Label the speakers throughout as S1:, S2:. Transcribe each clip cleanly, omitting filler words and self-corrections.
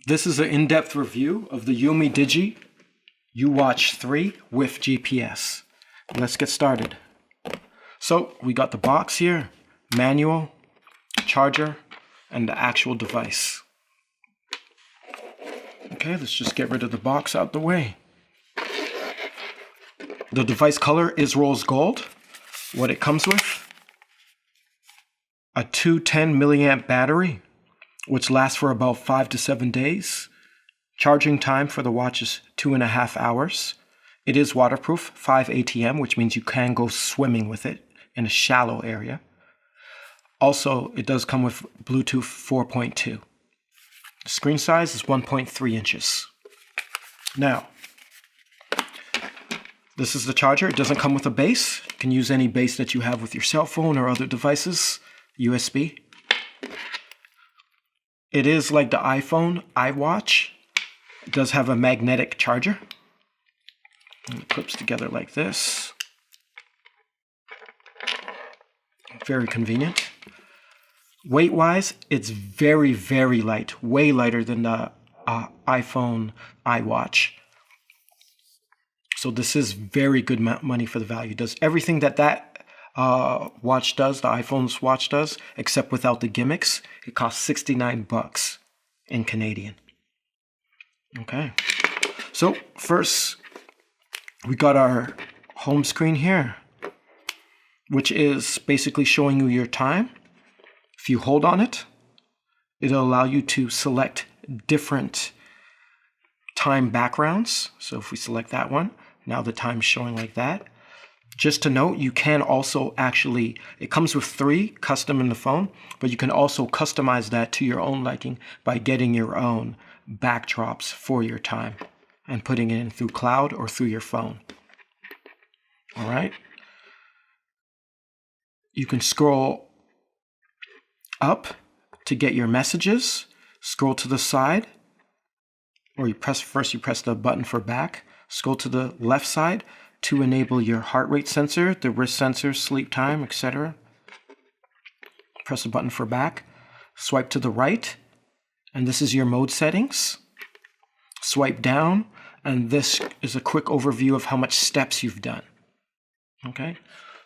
S1: This is an in-depth review of the Umidigi Uwatch3 with GPS. Let's get started. So we got the box here, manual, charger, and the actual device. Okay, let's just get rid of the box out the way. The device color is rose gold. What it comes with: a 210 milliamp battery, which lasts for about 5 to 7 days. Charging time for the watch is 2.5 hours. It is waterproof, 5 ATM, which means you can go swimming with it in a shallow area. Also, it does come with Bluetooth 4.2. The screen size is 1.3 inches. Now, this is the charger. It doesn't come with a base. You can use any base that you have with your cell phone or other devices, USB. It is like the iPhone iWatch. It does have a magnetic charger. And it clips together like this. Very convenient. Weight-wise, it's very, very light. Way lighter than the iPhone iWatch. So this is very good money for the value. It does everything that watch does, the iPhone's watch does, except without the gimmicks. It costs $69 in Canadian. Okay. So first, we got our home screen here, which is basically showing you your time. If you hold on it, it'll allow you to select different time backgrounds. So if we select that one, now the time's showing like that. Just to note, you can also actually, it comes with 3 custom in the phone, but you can also customize that to your own liking by getting your own backdrops for your time and putting it in through cloud or through your phone. All right. You can scroll up to get your messages, scroll to the side, or you press the button for back, scroll to the left side to enable your heart rate sensor, the wrist sensor, sleep time, etc. Press the button for back, swipe to the right, and this is your mode settings. Swipe down, and this is a quick overview of how much steps you've done. Okay,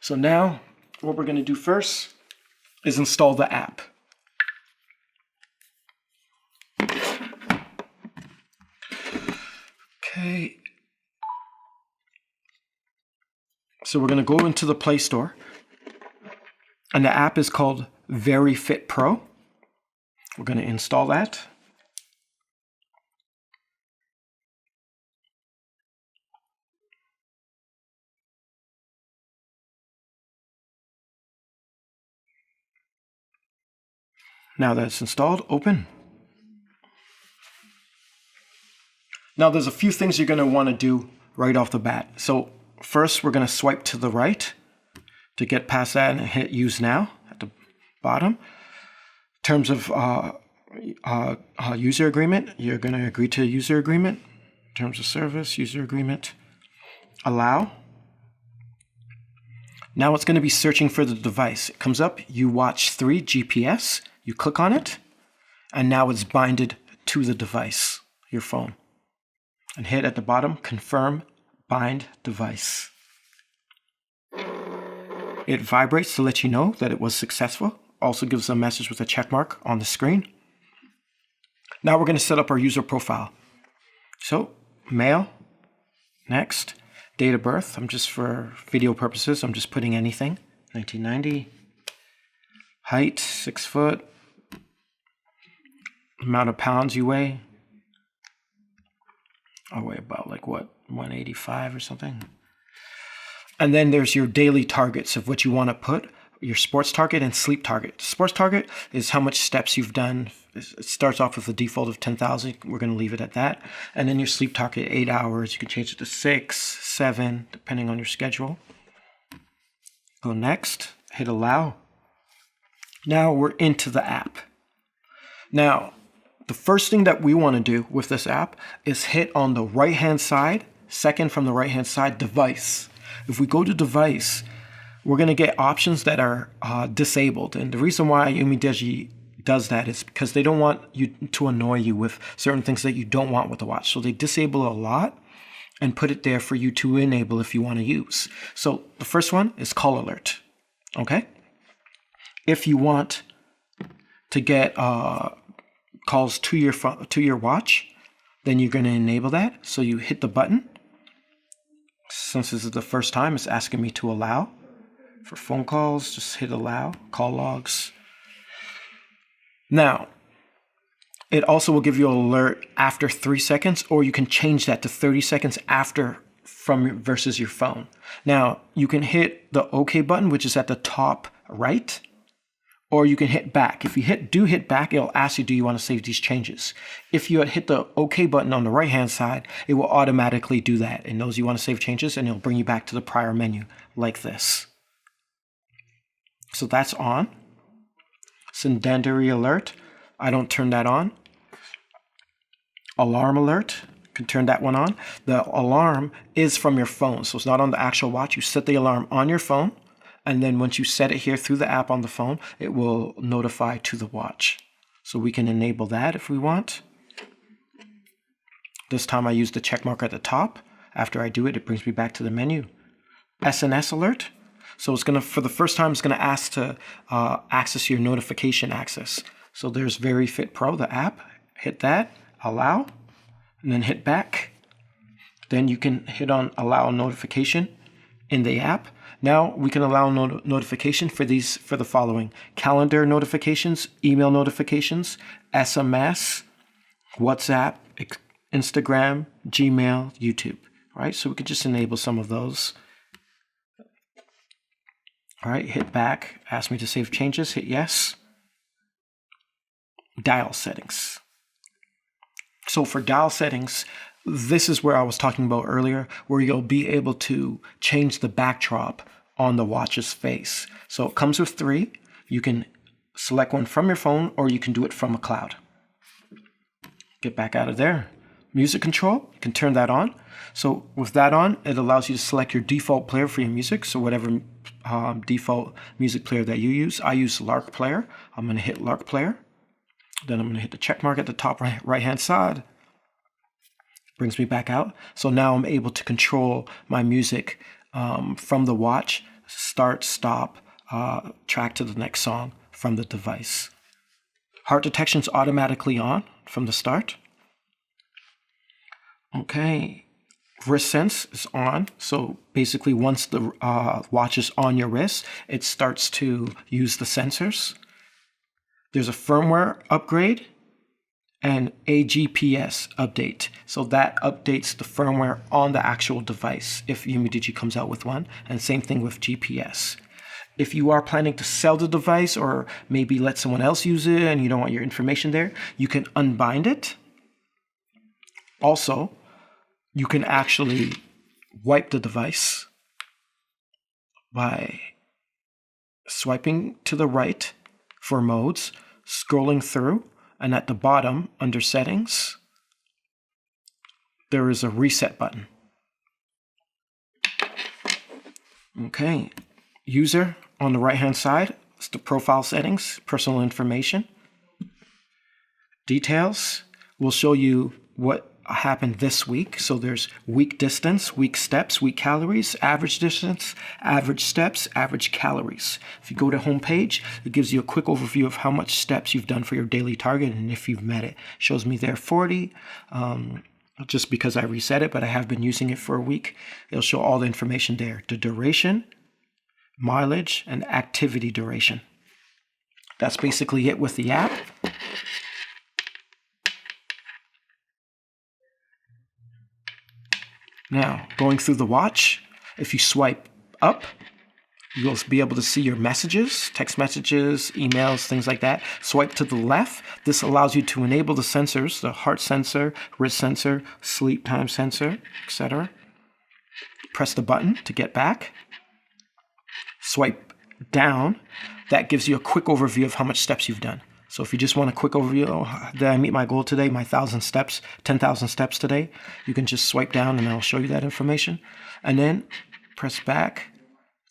S1: so now what we're going to do first is install the app. Okay. So we're going to go into the Play Store, and the app is called Very Fit Pro. We're going to install that. Now that it's installed, open. Now there's a few things you're going to want to do right off the bat. So first, we're going to swipe to the right to get past that and hit Use Now at the bottom. In terms of user agreement, you're going to agree to a user agreement. Terms of service, user agreement, allow. Now it's going to be searching for the device. It comes up, Uwatch3 GPS. You click on it, and now it's binded to the device, your phone. And hit at the bottom, confirm bind device. It vibrates to let you know that it was successful. Also gives a message with a check mark on the screen. Now we're going to set up our user profile. So, male, next, date of birth. I'm just, for video purposes, I'm just putting anything. 1990. Height, 6 foot. Amount of pounds you weigh. I weigh about 185 or something. And then there's your daily targets of what you want to put, your sports target and sleep target. Sports target is how much steps you've done. It starts off with a default of 10,000. We're going to leave it at that. And then your sleep target, 8 hours. You can change it to 6, 7, depending on your schedule. Go next, hit allow. Now we're into the app. Now, the first thing that we want to do with this app is hit on the right-hand side, second from the right-hand side, device. If we go to device, we're going to get options that are disabled. And the reason why Umidigi does that is because they don't want you to annoy you with certain things that you don't want with the watch. So they disable a lot and put it there for you to enable if you want to use. So the first one is call alert. Okay? If you want to get calls to your watch, then you're going to enable that. So you hit the button. Since this is the first time, it's asking me to allow. For phone calls, just hit allow, call logs. Now, it also will give you an alert after 3 seconds, or you can change that to 30 seconds after versus your phone. Now, you can hit the OK button, which is at the top right, or you can hit back. If you hit back, it'll ask you, do you want to save these changes? If you hit the OK button on the right-hand side, it will automatically do that. It knows you want to save changes, and it'll bring you back to the prior menu like this. So that's on. Sedentary alert, I don't turn that on. Alarm alert, you can turn that one on. The alarm is from your phone, so it's not on the actual watch. You set the alarm on your phone, and then once you set it here through the app on the phone, it will notify to the watch. So we can enable that if we want. This time I use the check mark at the top. After I do it, it brings me back to the menu. SNS alert. So it's gonna, for the first time, it's gonna ask to access your notification access. So there's VeryFit Pro, the app. Hit that, allow, and then hit back. Then you can hit on allow notification in the app. Now we can allow notification for the following: calendar notifications, email notifications, SMS, WhatsApp, Instagram, Gmail, YouTube. All right, so we could just enable some of those. All right, hit back, ask me to save changes, hit yes. Dial settings. So for dial settings, this is where I was talking about earlier, where you'll be able to change the backdrop on the watch's face. So it comes with 3. You can select one from your phone, or you can do it from a cloud. Get back out of there. Music control, you can turn that on. So with that on, it allows you to select your default player for your music. So whatever default music player that you use. I use Lark Player. I'm going to hit Lark Player. Then I'm going to hit the check mark at the top right-hand side. Brings me back out. So now I'm able to control my music from the watch, start, stop, track to the next song from the device. Heart detection's automatically on from the start. Okay. Wrist sense is on. So basically once the watch is on your wrist, it starts to use the sensors. There's a firmware upgrade and a GPS update. So that updates the firmware on the actual device if Umidigi comes out with one. And same thing with GPS. If you are planning to sell the device or maybe let someone else use it and you don't want your information there, you can unbind it. Also, you can actually wipe the device by swiping to the right for modes, scrolling through, and at the bottom under settings, there is a reset button. Okay, user on the right hand side, it's the profile settings, personal information. Details will show you what happened this week. So there's week distance, week steps, week calories, average distance, average steps, average calories. If you go to home page, it gives you a quick overview of how much steps you've done for your daily target and if you've met it. Shows me there 40, just because I reset it, but I have been using it for a week. It'll show all the information there. The duration, mileage, and activity duration. That's basically it with the app. Now, going through the watch, if you swipe up, you'll be able to see your messages, text messages, emails, things like that. Swipe to the left. This allows you to enable the sensors, the heart sensor, wrist sensor, sleep time sensor, etc. Press the button to get back. Swipe down. That gives you a quick overview of how much steps you've done. So if you just want a quick overview, did I meet my goal today, my 1,000 steps, 10,000 steps today, you can just swipe down and I'll show you that information. And then press back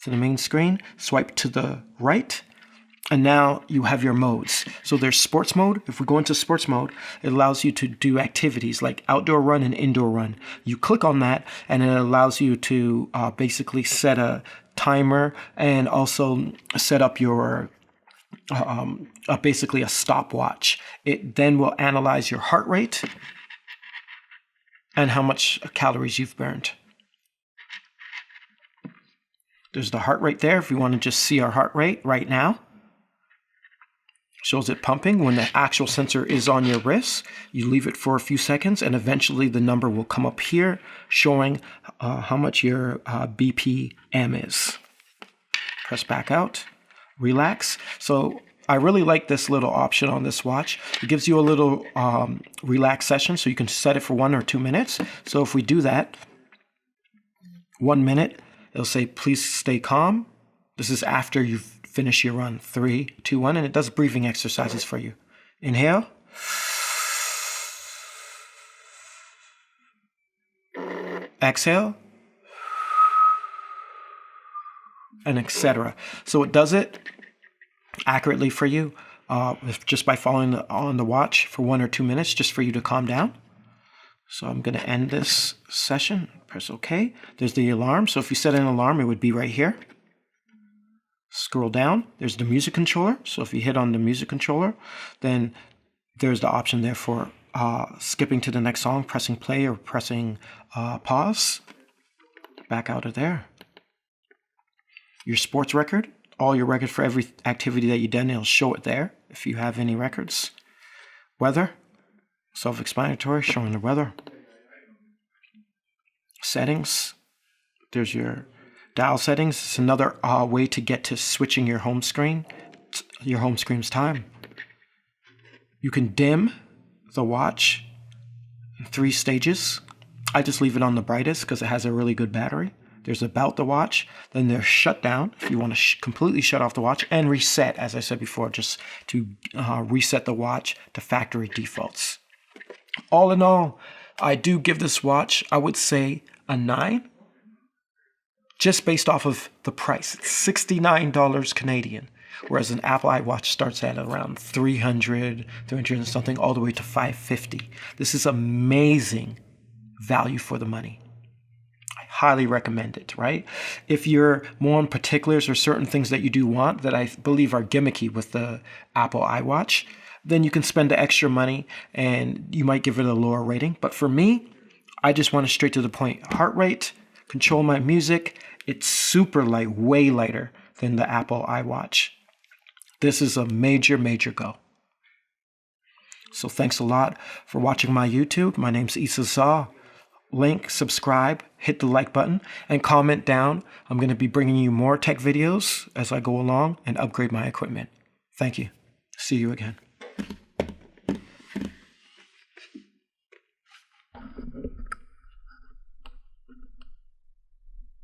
S1: to the main screen, swipe to the right, And now you have your modes. So there's sports mode. If we go into sports mode, it allows you to do activities like outdoor run and indoor run. You click on that and it allows you to basically set a timer and also set up your basically a stopwatch. It then will analyze your heart rate and how much calories you've burned. There's the heart rate there if you want to just see our heart rate right now. Shows it pumping. When the actual sensor is on your wrist, you leave it for a few seconds and eventually the number will come up here showing how much your BPM is. Press back out, relax. So I really like this little option on this watch. It gives you a little relax session so you can set it for 1 or 2 minutes. So if we do that, 1 minute, it'll say, please stay calm. This is after you've finished your run. 3, 2, 1, and it does breathing exercises for you. Inhale. Exhale. And etc. So it does it accurately for you just by following on the watch for 1 or 2 minutes just for you to calm down. So I'm going to end this session. Press OK. There's the alarm. So if you set an alarm, it would be right here. Scroll down. There's the music controller. So if you hit on the music controller, then there's the option there for skipping to the next song, pressing play or pressing pause. Back out of there. Your sports record, all your records for every activity that you've done, it'll show it there if you have any records. Weather, self-explanatory, showing the weather. Settings, there's your dial settings. It's another way to get to switching your home screen, your home screen's time. You can dim the watch in 3 stages. I just leave it on the brightest because it has a really good battery. There's about the watch, then there's shut down if you want to completely shut off the watch, and reset, as I said before, just to reset the watch to factory defaults. All in all, I do give this watch, I would say, a 9, just based off of the price. It's $69 Canadian, whereas an Apple iWatch starts at around $300 and something, all the way to $550. This is amazing value for the money. Highly recommend it, right? If you're more on particulars or certain things that you do want that I believe are gimmicky with the Apple iWatch, then you can spend the extra money and you might give it a lower rating. But for me, I just want to straight to the point. Heart rate, control my music. It's super light, way lighter than the Apple iWatch. This is a major, major go. So thanks a lot for watching my YouTube. My name's Issa Zaw. Link, subscribe, hit the like button, and comment down. I'm going to be bringing you more tech videos as I go along and upgrade my equipment. Thank you. See you again.